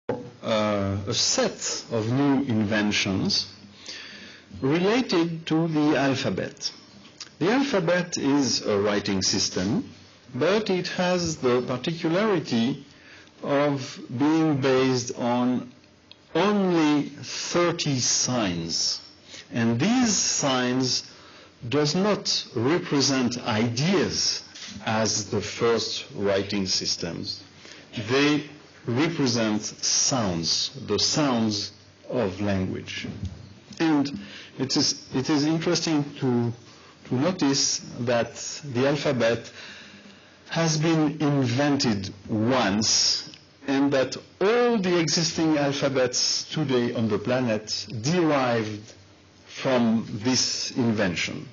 a set of new inventions related to the alphabet. The alphabet is a writing system, but it has the particularity of being based on only 30 signs. And these signs does not represent ideas as the first writing systems. They represent sounds, the sounds of language. And it is interesting to notice that the alphabet has been invented once, and that all the existing alphabets today on the planet derived from this invention.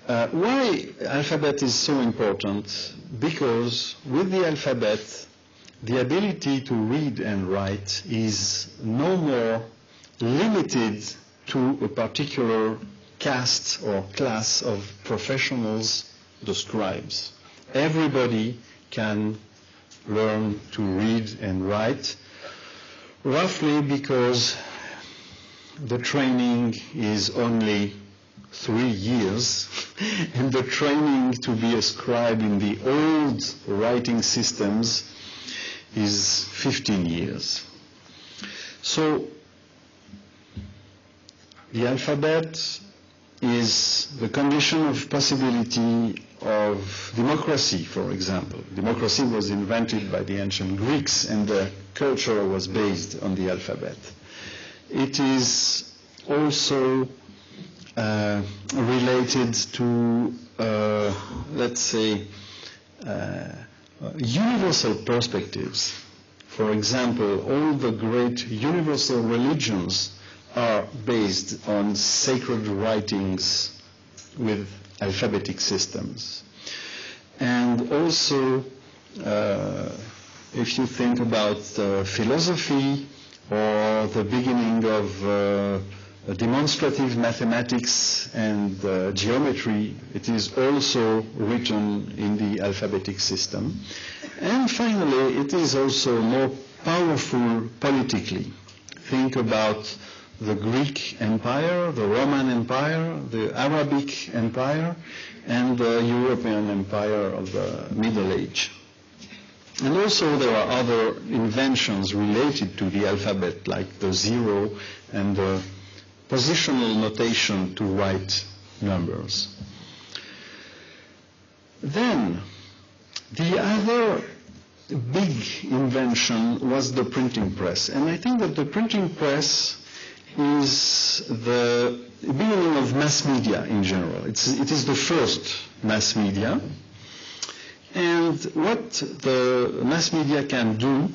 Why alphabet is so important? Because with the alphabet, the ability to read and write is no more limited to a particular caste or class of professionals, the scribes. Everybody can learn to read and write, roughly because the training is only 3 years, and the training to be a scribe in the old writing systems is 15 years. So the alphabet is the condition of possibility of democracy, for example. Democracy was invented by the ancient Greeks, and the culture was based on the alphabet. It is also related to, let's say, universal perspectives. For example, all the great universal religions are based on sacred writings with alphabetic systems. And also, if you think about philosophy or the beginning of demonstrative mathematics and geometry, it is also written in the alphabetic system. And finally, it is also more powerful politically. Think about the Greek Empire, the Roman Empire, the Arabic Empire, and the European Empire of the Middle Age. And also there are other inventions related to the alphabet, like the zero and the positional notation to write numbers. Then, the other big invention was the printing press. And I think that the printing press is the beginning of mass media in general. It is the first mass media. And what the mass media can do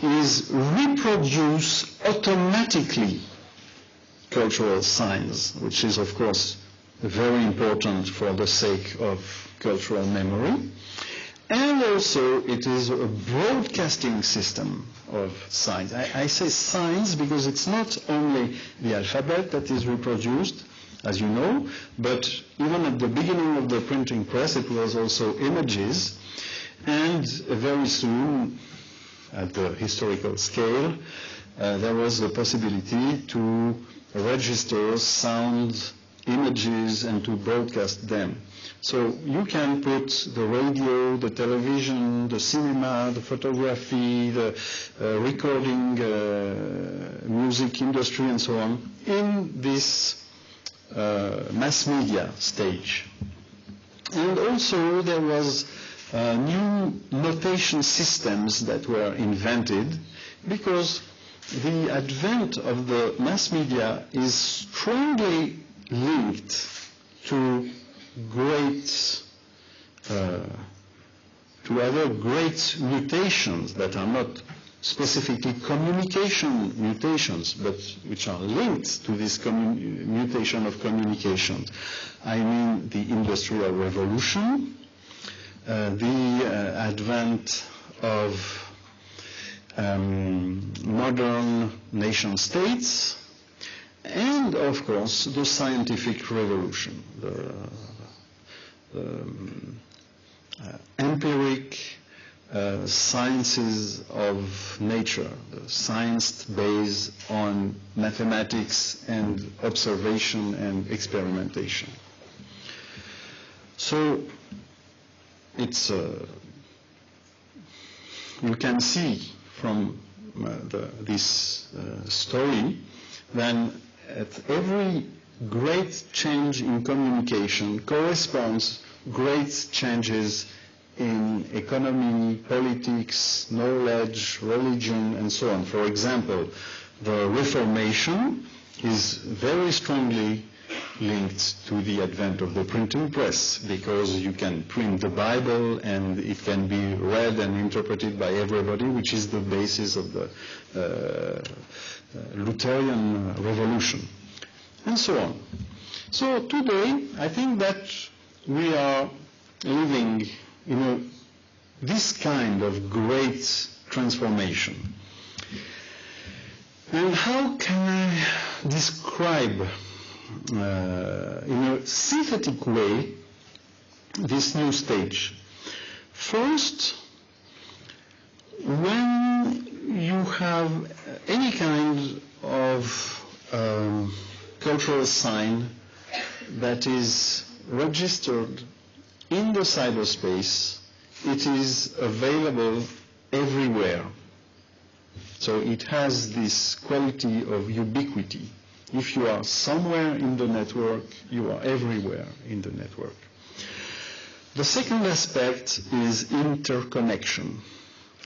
is reproduce automatically cultural signs, which is, of course, very important for the sake of cultural memory. And also, it is a broadcasting system of signs. I say signs because it's not only the alphabet that is reproduced, as you know, but even at the beginning of the printing press, it was also images. And very soon, at the historical scale, there was the possibility to register sound, images, and to broadcast them. So you can put the radio, the television, the cinema, the photography, the recording, music industry, and so on, in this mass media stage. And also there was new notation systems that were invented, because the advent of the mass media is strongly linked to other great mutations that are not specifically communication mutations, but which are linked to this mutation of communication. I mean the Industrial Revolution, the advent of modern nation states, and of course the scientific revolution, the empiric sciences of nature, the science based on mathematics and observation and experimentation. So it's you can see from this story then at every great change in communication corresponds great changes in economy, politics, knowledge, religion, and so on. For example, the Reformation is very strongly linked to the advent of the printing press, because you can print the Bible and it can be read and interpreted by everybody, which is the basis of the Lutheran Revolution, and so on. So today, I think that we are living in this kind of great transformation. And how can I describe in a synthetic way this new stage? First, when you have any kind of cultural sign that is registered in the cyberspace, it is available everywhere. So it has this quality of ubiquity. If you are somewhere in the network, you are everywhere in the network. The second aspect is interconnection.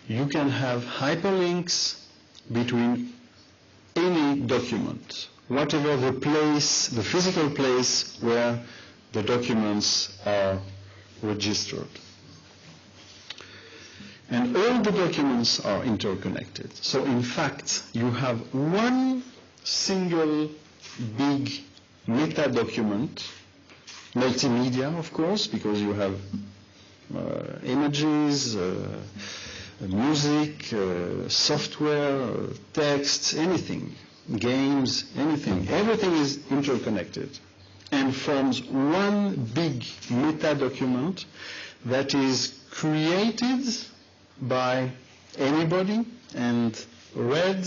You can have hyperlinks between any document, whatever the place, the physical place where the documents are registered. And all the documents are interconnected. So in fact, you have one single big meta document, multimedia of course, because you have images, music, software, text, anything, games, anything. Everything is interconnected and forms one big meta document that is created by anybody and read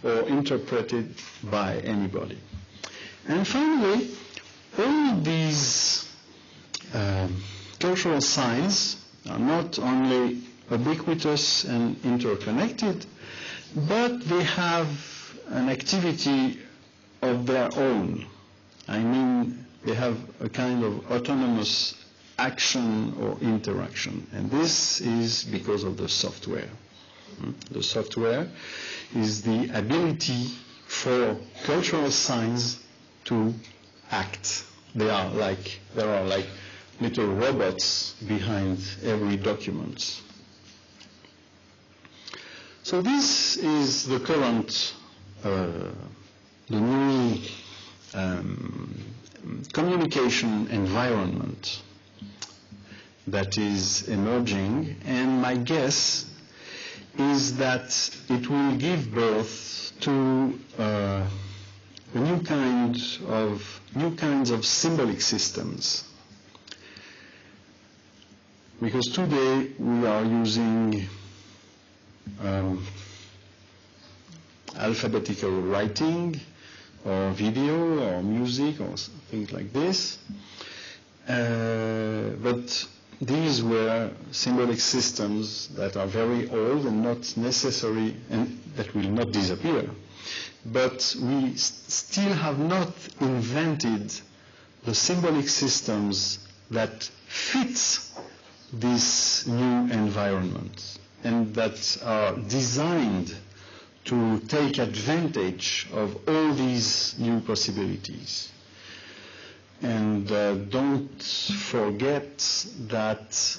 or interpreted by anybody. And finally, all these cultural signs are not only ubiquitous and interconnected, but they have an activity of their own. I mean, they have a kind of autonomous action or interaction, and this is because of the software. The software is the ability for cultural signs to act. There are like little robots behind every document. So this is the current, the new communication environment that is emerging, and my guess is that it will give birth to new kinds of symbolic systems. Because today we are using alphabetical writing or video or music or things like this, but these were symbolic systems that are very old and not necessary, and that will not disappear. But we still have not invented the symbolic systems that fit this new environment and that are designed to take advantage of all these new possibilities. And don't forget that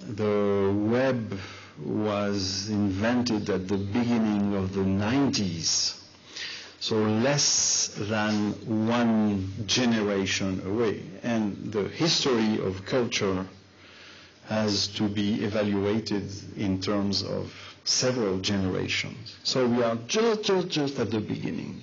the web was invented at the beginning of the 90s, so less than one generation away. And the history of culture has to be evaluated in terms of several generations. So we are just at the beginning.